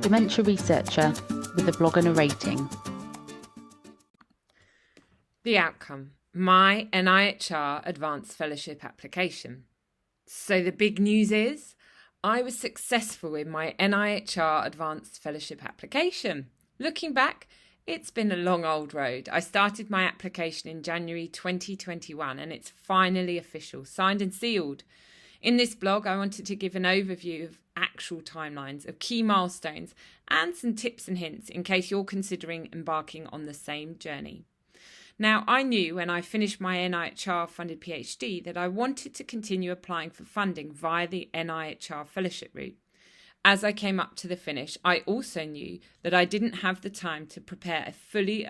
Dementia Researcher with a blog and a rating. The outcome, my NIHR Advanced Fellowship application. So the big news is, I was successful in my NIHR Advanced Fellowship application. Looking back, it's been a long old road. I started my application in January 2021 and it's finally official, signed and sealed. In this blog, I wanted to give an overview of actual timelines, of key milestones, and some tips and hints in case you're considering embarking on the same journey. Now, I knew when I finished my NIHR-funded PhD that I wanted to continue applying for funding via the NIHR Fellowship route. As I came up to the finish, I also knew that I didn't have the time to prepare a fully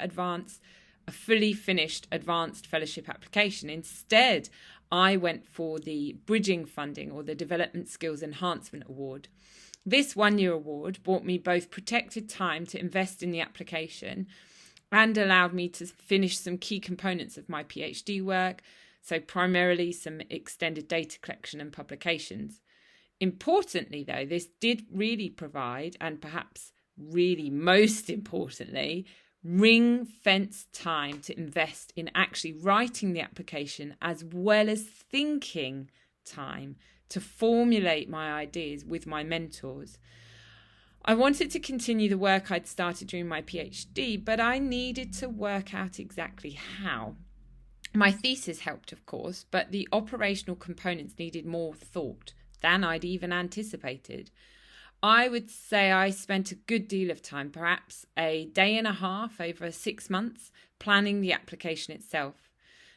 finished advanced fellowship application. Instead, I went for the bridging funding or the Development Skills Enhancement Award. This one-year award bought me both protected time to invest in the application and allowed me to finish some key components of my PhD work, so primarily some extended data collection and publications. Importantly, though, this did really provide, and perhaps really most importantly, ring-fence time to invest in actually writing the application as well as thinking time to formulate my ideas with my mentors. I wanted to continue the work I'd started during my PhD, but I needed to work out exactly how. My thesis helped, of course, but the operational components needed more thought than I'd even anticipated. I would say I spent a good deal of time, perhaps a day and a half over 6 months, planning the application itself.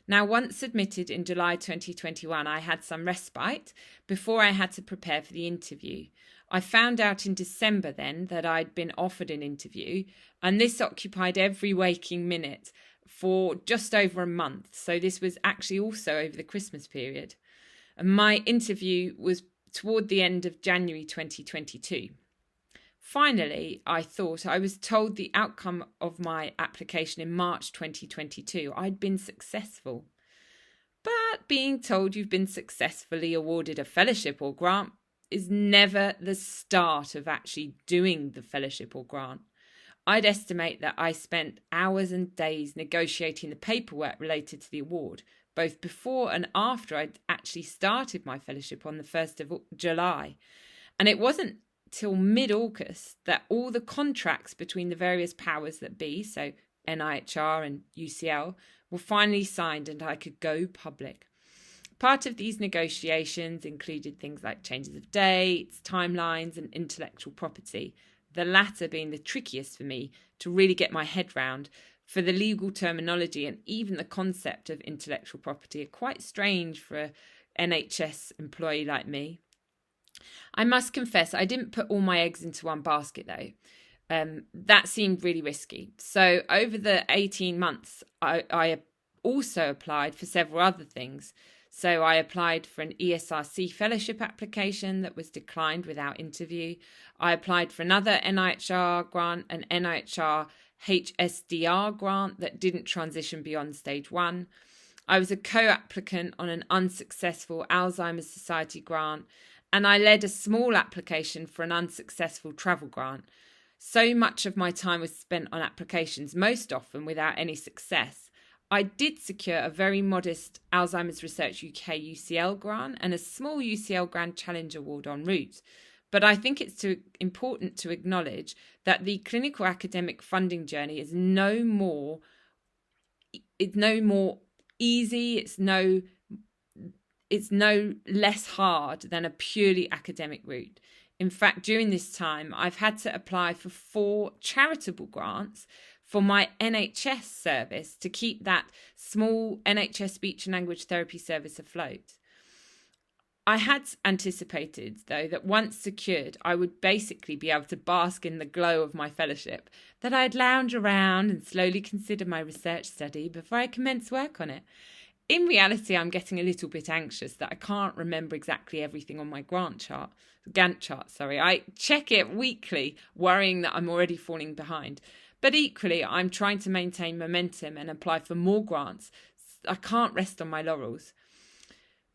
Now, once submitted in July 2021, I had some respite before I had to prepare for the interview. I found out in December then that I'd been offered an interview, and this occupied every waking minute for just over a month. So this was actually also over the Christmas period. And my interview was toward the end of January 2022. Finally, I was told the outcome of my application in March 2022. I'd been successful. But being told you've been successfully awarded a fellowship or grant is never the start of actually doing the fellowship or grant. I'd estimate that I spent hours and days negotiating the paperwork related to the award, both before and after I'd actually started my fellowship on the 1st of July. And it wasn't till mid-August that all the contracts between the various powers that be, so NIHR and UCL, were finally signed and I could go public. Part of these negotiations included things like changes of dates, timelines, and intellectual property, the latter being the trickiest for me to really get my head round, for the legal terminology and even the concept of intellectual property are quite strange for an NHS employee like me. I must confess, I didn't put all my eggs into one basket though. That seemed really risky. So over the 18 months, I also applied for several other things. So I applied for an ESRC fellowship application that was declined without interview. I applied for another NIHR grant, an NIHR HSDR grant that didn't transition beyond stage 1. I was a co-applicant on an unsuccessful Alzheimer's Society grant, and I led a small application for an unsuccessful travel grant. So much of my time was spent on applications, most often without any success. I did secure a very modest Alzheimer's Research UK UCL grant and a small UCL Grand Challenge Award en route. But I think it's important to acknowledge that the clinical academic funding journey is no more easy, it's no less hard than a purely academic route. In fact, during this time, I've had to apply for 4 charitable grants for my NHS service to keep that small NHS speech and language therapy service afloat. I had anticipated, though, that once secured, I would basically be able to bask in the glow of my fellowship, that I'd lounge around and slowly consider my research study before I commence work on it. In reality, I'm getting a little bit anxious that I can't remember exactly everything on my Gantt chart. I check it weekly, worrying that I'm already falling behind. But equally, I'm trying to maintain momentum and apply for more grants. I can't rest on my laurels.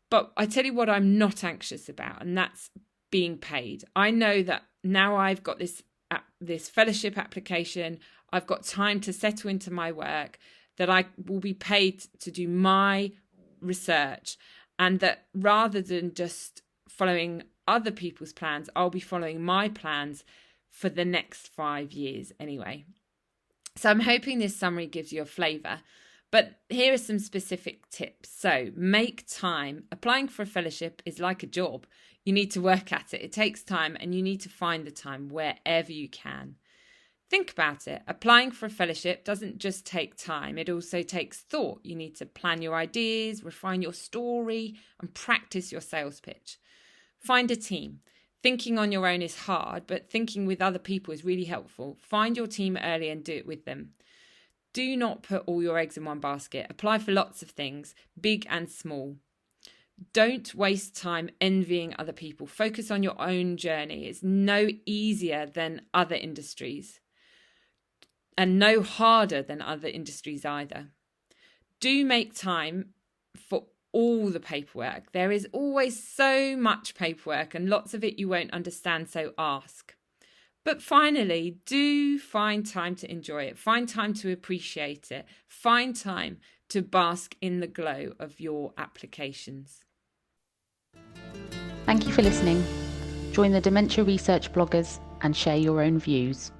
But I tell you what I'm not anxious about, and that's being paid. I know that now I've got this this fellowship application. I've got time to settle into my work, that I will be paid to do my research, and that rather than just following other people's plans, I'll be following my plans for the next 5 years anyway. So I'm hoping this summary gives you a flavour, but here are some specific tips. So make time. Applying for a fellowship is like a job. You need to work at it. It takes time, and you need to find the time wherever you can. Think about it. Applying for a fellowship doesn't just take time, it also takes thought. You need to plan your ideas, refine your story, and practice your sales pitch. Find a team. Thinking on your own is hard, but thinking with other people is really helpful. Find your team early and do it with them. Do not put all your eggs in one basket. Apply for lots of things, big and small. Don't waste time envying other people. Focus on your own journey. It's no easier than other industries, and no harder than other industries either. Do make time for all the paperwork. There is always so much paperwork, and lots of it you won't understand, so ask. But finally, do find time to enjoy it. Find time to appreciate it. Find time to bask in the glow of your applications. Thank you for listening. Join the Dementia Research bloggers and share your own views.